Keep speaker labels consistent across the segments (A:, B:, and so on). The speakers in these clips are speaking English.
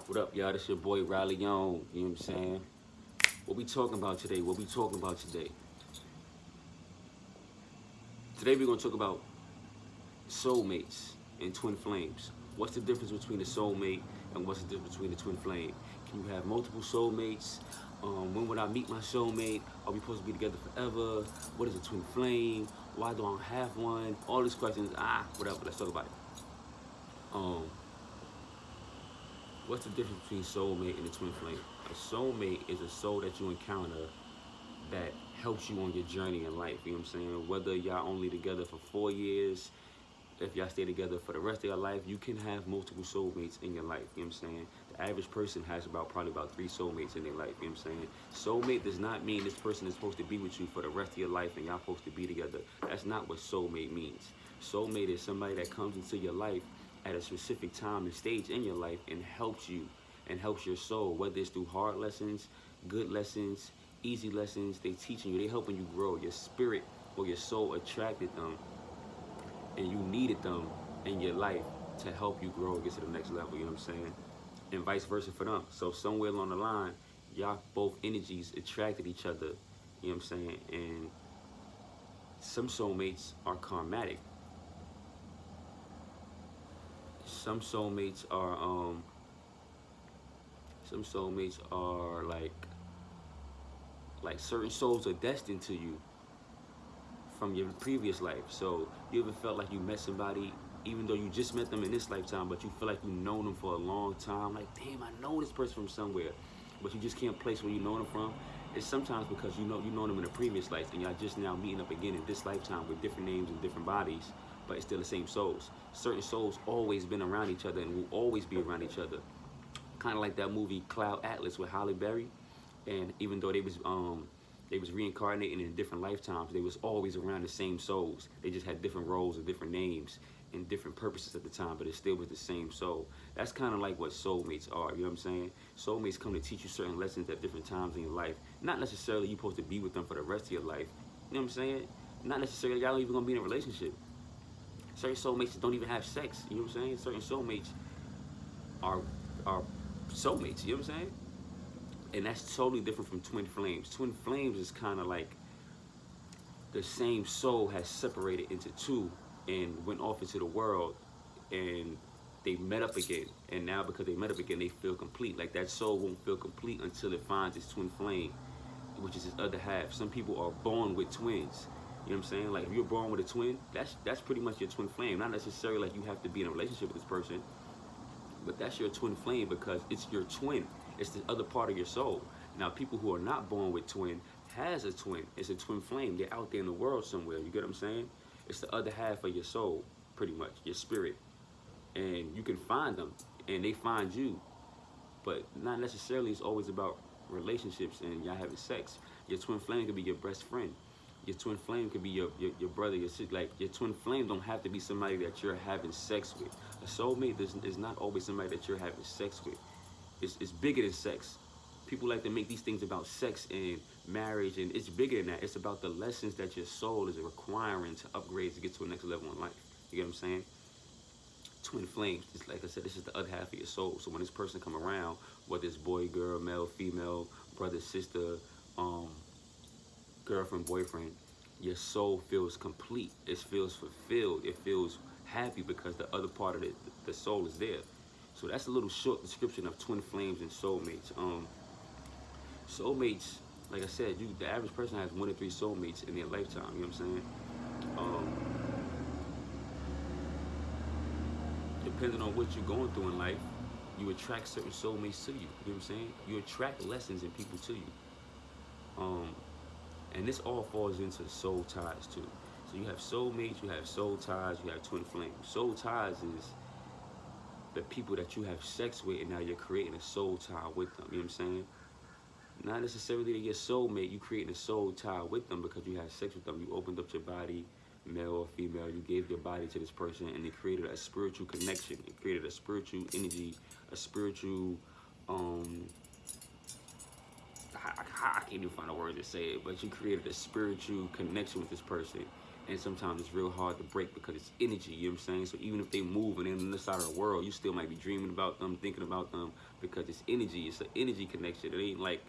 A: What up, y'all? This your boy Riley Young. You know what I'm saying? What we talking about today? What we talking about today? Today we're gonna talk about soulmates and twin flames. What's the difference between a soulmate and what's the difference between a twin flame? Can you have multiple soulmates? When would I meet my soulmate? Are we supposed to be together forever? What is a twin flame? Why don't I have one? All these questions. Whatever. Let's talk about it. Um, what's the difference between soulmate and a twin flame? A soulmate is a soul that you encounter that helps you on your journey in life. You know what I'm saying? Whether y'all only together for 4 years, if y'all stay together for the rest of your life, you can have multiple soulmates in your life. You know what I'm saying? The average person has probably about 3 soulmates in their life. You know what I'm saying? Soulmate does not mean this person is supposed to be with you for the rest of your life and y'all supposed to be together. That's not what soulmate means. Soulmate is somebody that comes into your life at a specific time and stage in your life and helps you and helps your soul, whether it's through hard lessons, good lessons, easy lessons. They teaching you, they helping you grow. Your spirit or your soul attracted them and you needed them in your life to help you grow and get to the next level. You know what I'm saying? And vice versa for them. So somewhere along the line, y'all both energies attracted each other. You know what I'm saying? And some soulmates are karmatic. Some soulmates are like certain souls are destined to you from your previous life. So you ever felt like you met somebody, even though you just met them in this lifetime, but you feel like you've known them for a long time? Like, damn, I know this person from somewhere, but you just can't place where you know them from. It's sometimes because you know them in a previous life, and y'all just now meeting up again in this lifetime with different names and different bodies, but it's still the same souls. Certain souls always been around each other and will always be around each other. Kind of like that movie Cloud Atlas with Halle Berry, and even though they was reincarnating in different lifetimes, they was always around the same souls. They just had different roles and different names and different purposes at the time, but it still was the same soul. That's kind of like what soulmates are, you know what I'm saying? Soulmates come to teach you certain lessons at different times in your life. Not necessarily you're supposed to be with them for the rest of your life, you know what I'm saying? Not necessarily y'all even gonna be in a relationship. Certain soulmates don't even have sex, you know what I'm saying? Certain soulmates are are soulmates, you know what I'm saying? And that's totally different from twin flames. Twin flames is kind of like the same soul has separated into two and went off into the world, and they met up again. And now because they met up again, they feel complete. Like that soul won't feel complete until it finds its twin flame, which is its other half. Some people are born with twins. You know what I'm saying? Like if you're born with a twin, that's pretty much your twin flame. Not necessarily like you have to be in a relationship with this person, but that's your twin flame because it's your twin. It's the other part of your soul. Now, people who are not born with twin has a twin. It's a twin flame. They're out there in the world somewhere. You get what I'm saying? It's the other half of your soul, pretty much, your spirit. And you can find them, and they find you. But not necessarily it's always about relationships and y'all having sex. Your twin flame could be your best friend. Your twin flame could be your brother, your sister. Like your twin flame don't have to be somebody that you're having sex with. A soulmate is not always somebody that you're having sex with. It's bigger than sex. People like to make these things about sex and marriage, and it's bigger than that. It's about the lessons that your soul is requiring to upgrade to get to a next level in life. You get what I'm saying? Twin flames, just like I said, this is the other half of your soul. So when this person come around, whether it's boy, girl, male, female, brother, sister, girlfriend, boyfriend, your soul feels complete. It feels fulfilled. It feels happy because the other part of the soul is there. So that's a little short description of twin flames and soulmates. Soulmates, like I said, the average person has 1 to 3 soulmates in their lifetime. You know what I'm saying? Depending on what you're going through in life, you attract certain soulmates to you. You know what I'm saying? You attract lessons and people to you. And this all falls into soul ties too. So you have soulmates, you have soul ties, you have twin flames. Soul ties is the people that you have sex with, and now you're creating a soul tie with them. You know what I'm saying? Not necessarily your soulmate, you creating a soul tie with them because you had sex with them. You opened up your body, male or female, you gave your body to this person, and it created a spiritual connection. It created a spiritual energy, a spiritual I can't even find a word to say it, but you created a spiritual connection with this person, And sometimes it's real hard to break because it's energy, you know what I'm saying? So even if they move and they're on this side of the world, you still might be dreaming about them, thinking about them, because it's energy. It's an energy connection. It ain't like,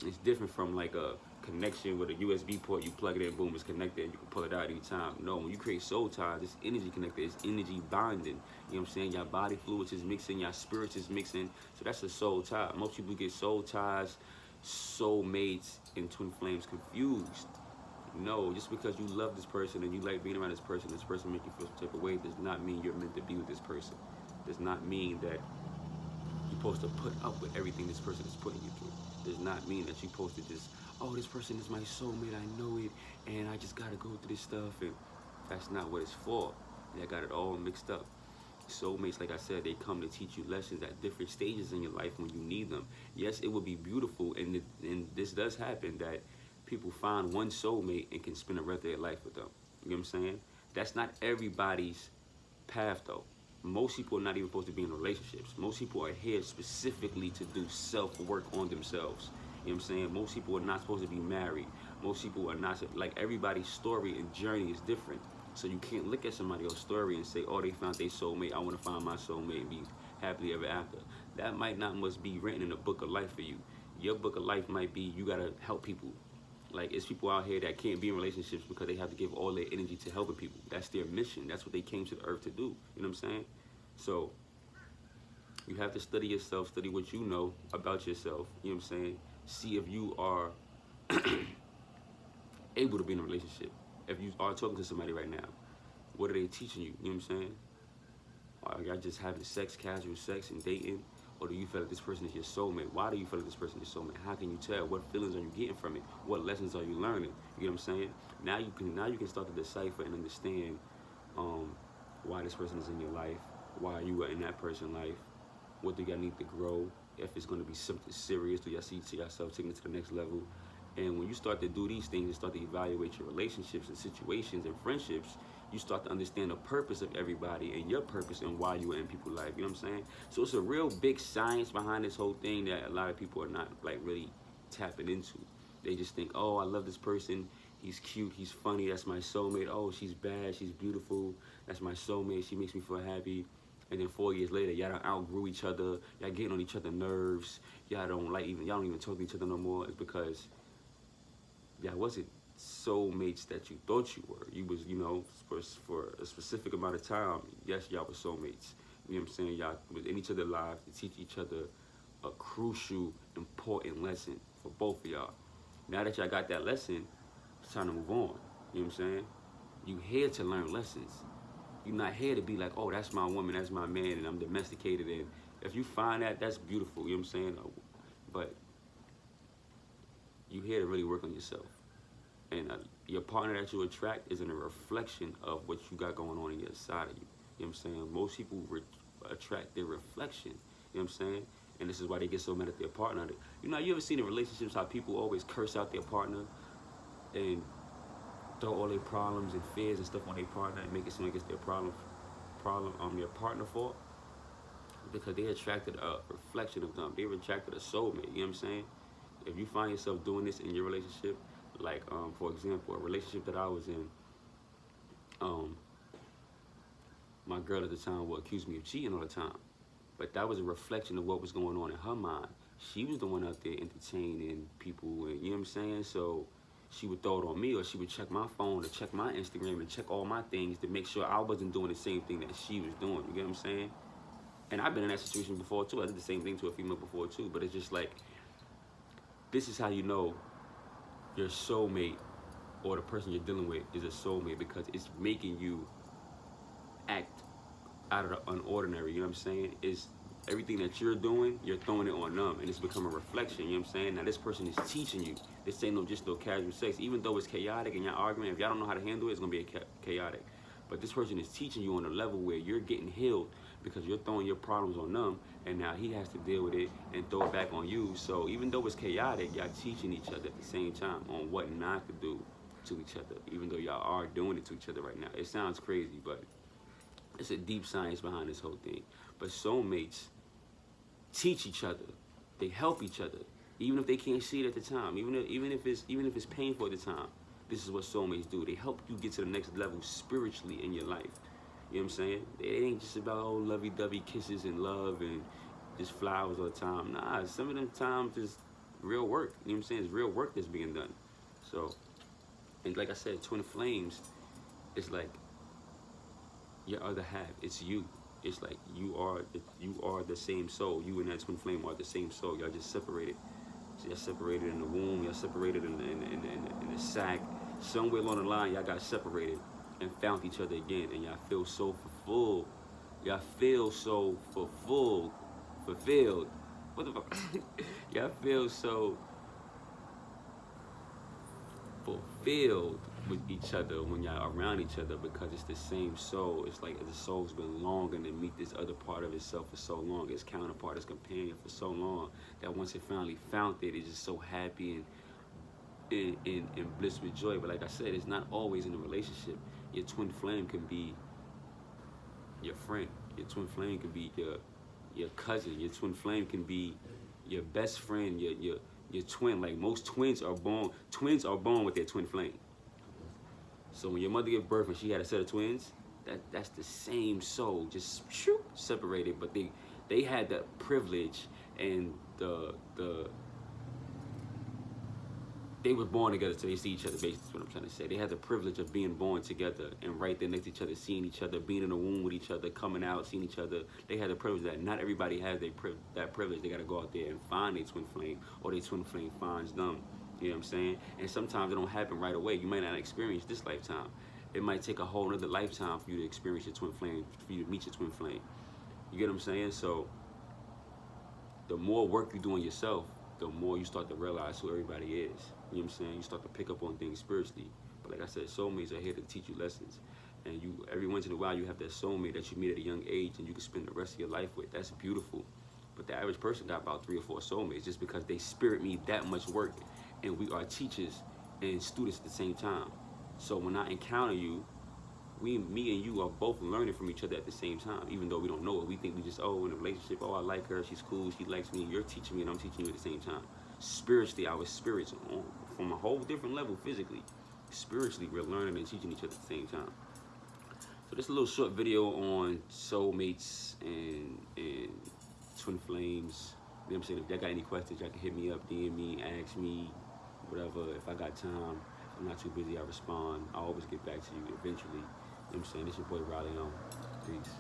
A: it's different from like a connection with a USB port. You plug it in, boom, it's connected, and you can pull it out anytime. No, when you create soul ties, it's energy connected. It's energy bonding. You know what I'm saying? Your body fluids is mixing, your spirits is mixing. So that's a soul tie. Most people get soul ties, soul mates, and twin flames confused. No, just because you love this person and you like being around this person make you feel some type of way, does not mean you're meant to be with this person. Does not mean that you're supposed to put up with everything this person is putting you through. Does not mean that you're supposed to just, oh, this person is my soulmate, I know it, and I just gotta go through this stuff, and that's not what it's for. I got it all mixed up. Soulmates, like I said, they come to teach you lessons at different stages in your life when you need them. Yes, it would be beautiful, and this does happen, that people find one soulmate and can spend the rest of their life with them. You know what I'm saying? That's not everybody's path, though. Most people are not even supposed to be in relationships. Most people are here specifically to do self-work on themselves. You know what I'm saying? Most people are not supposed to be married. Most people are not, like, everybody's story and journey is different. So you can't look at somebody else's story and say, oh, they found their soulmate, I want to find my soulmate and be happily ever after. That might not must be written in the book of life for you. Your book of life might be, you got to help people. Like, it's people out here that can't be in relationships because they have to give all their energy to helping people. That's their mission. That's what they came to the earth to do. You know what I'm saying? So you have to study yourself, study what you know about yourself. You know what I'm saying? See if you are able to be in a relationship. If you are talking to somebody right now, what are they teaching you? You know what I'm saying? Are y'all just having sex, casual sex and dating? Or do you feel like this person is your soulmate? Why do you feel like this person is your soulmate? How can you tell? What feelings are you getting from it? What lessons are you learning? You know what I'm saying? Now you can start to decipher and understand why this person is in your life, why you are in that person's life, what do y'all need to grow, if it's going to be something serious, do y'all see yourself taking it to the next level? And when you start to do these things and start to evaluate your relationships and situations and friendships, you start to understand the purpose of everybody and your purpose and why you are in people's life. You know what I'm saying? So it's a real big science behind this whole thing that a lot of people are not like really tapping into. They just think, oh, I love this person. He's cute. He's funny. That's my soulmate. Oh, she's bad. She's beautiful. That's my soulmate. She makes me feel happy. And then 4 years later, y'all done outgrew each other. Y'all getting on each other's nerves. Y'all don't even talk to each other no more. It's because y'all wasn't soulmates that you thought you were. You was, you know, for a specific amount of time, yes, y'all were soulmates. You know what I'm saying? Y'all was in each other's lives to teach each other a crucial, important lesson for both of y'all. Now that y'all got that lesson, it's time to move on. You know what I'm saying? You here to learn lessons. You're not here to be like, oh, that's my woman, that's my man, and I'm domesticated. And if you find that, that's beautiful. You know what I'm saying? But you're here to really work on yourself. And your partner that you attract is a reflection of what you got going on your side of you. You know what I'm saying? Most people attract their reflection. You know what I'm saying? And this is why they get so mad at their partner. You know, you ever seen in relationships how people always curse out their partner and throw all their problems and fears and stuff on their partner and make it seem like it's their their partner fault? Because they attracted a reflection of them. They attracted a soulmate. You know what I'm saying? If you find yourself doing this in your relationship, like for example, a relationship that I was in, my girl at the time would accuse me of cheating all the time, but that was a reflection of what was going on in her mind. She was the one out there entertaining people, and you know what I'm saying? So she would throw it on me, or she would check my phone or check my Instagram and check all my things to make sure I wasn't doing the same thing that she was doing. You get what I'm saying? And I've been in that situation before too. I did the same thing to a female before too, but it's just like, this is how you know your soulmate or the person you're dealing with is a soulmate, because it's making you act out of the unordinary. You know what I'm saying? It's everything that you're doing, you're throwing it on them, and it's become a reflection. You know what I'm saying? Now this person is teaching you. This ain't just no casual sex. Even though it's chaotic and y'all arguing, if y'all don't know how to handle it, it's gonna be chaotic. But this person is teaching you on a level where you're getting healed because you're throwing your problems on them, and now he has to deal with it and throw it back on you. So even though it's chaotic, y'all teaching each other at the same time on what not to do to each other, even though y'all are doing it to each other right now. It sounds crazy, but it's a deep science behind this whole thing. But soulmates teach each other. They help each other, even if they can't see it at the time. Even if it's painful at the time, This is what soulmates do. They help you get to the next level spiritually in your life. You know what I'm saying? It ain't just about oh lovey-dovey kisses and love and just flowers all the time. Nah, some of them times is real work. You know what I'm saying? It's real work that's being done. So, and like I said, twin flames, it's like your other half. It's you. It's like you are the same soul. You and that twin flame are the same soul. Y'all just separated. So y'all separated in the womb. Y'all separated in the sack. Somewhere along the line, y'all got separated and found each other again, and y'all feel so fulfilled. Y'all feel so fulfilled. What the fuck? Y'all feel so fulfilled with each other when y'all around each other because it's the same soul. It's like the soul's been longing to meet this other part of itself for so long, its counterpart, its companion for so long, that once it finally found it, it's just so happy and in bliss with joy. But like I said, it's not always in a relationship. Your twin flame can be your friend. Your twin flame can be your cousin. Your twin flame can be your best friend, your twin. Like most twins are born with their twin flame. So when your mother gave birth and she had a set of twins, that's the same soul, just separated, but they had the privilege and they were born together, so they see each other. Basically, is what I'm trying to say. They had the privilege of being born together and right there next to each other, seeing each other, being in the womb with each other, coming out, seeing each other. They had the privilege that not everybody has that privilege. They got to go out there and find their twin flame, or their twin flame finds them. You know what I'm saying? And sometimes it don't happen right away. You might not experience this lifetime. It might take a whole other lifetime for you to experience your twin flame, for you to meet your twin flame. You get what I'm saying? So the more work you do on yourself, the more you start to realize who everybody is. You know what I'm saying? You start to pick up on things spiritually. But like I said, soulmates are here to teach you lessons. And you, every once in a while, you have that soulmate that you meet at a young age and you can spend the rest of your life with. That's beautiful. But the average person got about 3 or 4 soulmates just because they spirit me that much work. And we are teachers and students at the same time. So when I encounter you, me and you are both learning from each other at the same time, even though we don't know it. We think we just, oh, in a relationship, oh, I like her, she's cool, she likes me. You're teaching me and I'm teaching you at the same time. Spiritually, our spirits from a whole different level physically. Spiritually, we're learning and teaching each other at the same time. So this is a little short video on soulmates and twin flames. You know what I'm saying? If y'all got any questions, y'all can hit me up, DM me, ask me, whatever. If I got time, if I'm not too busy, I respond. I always get back to you eventually. You know what I'm saying? This your boy Riley on. Peace.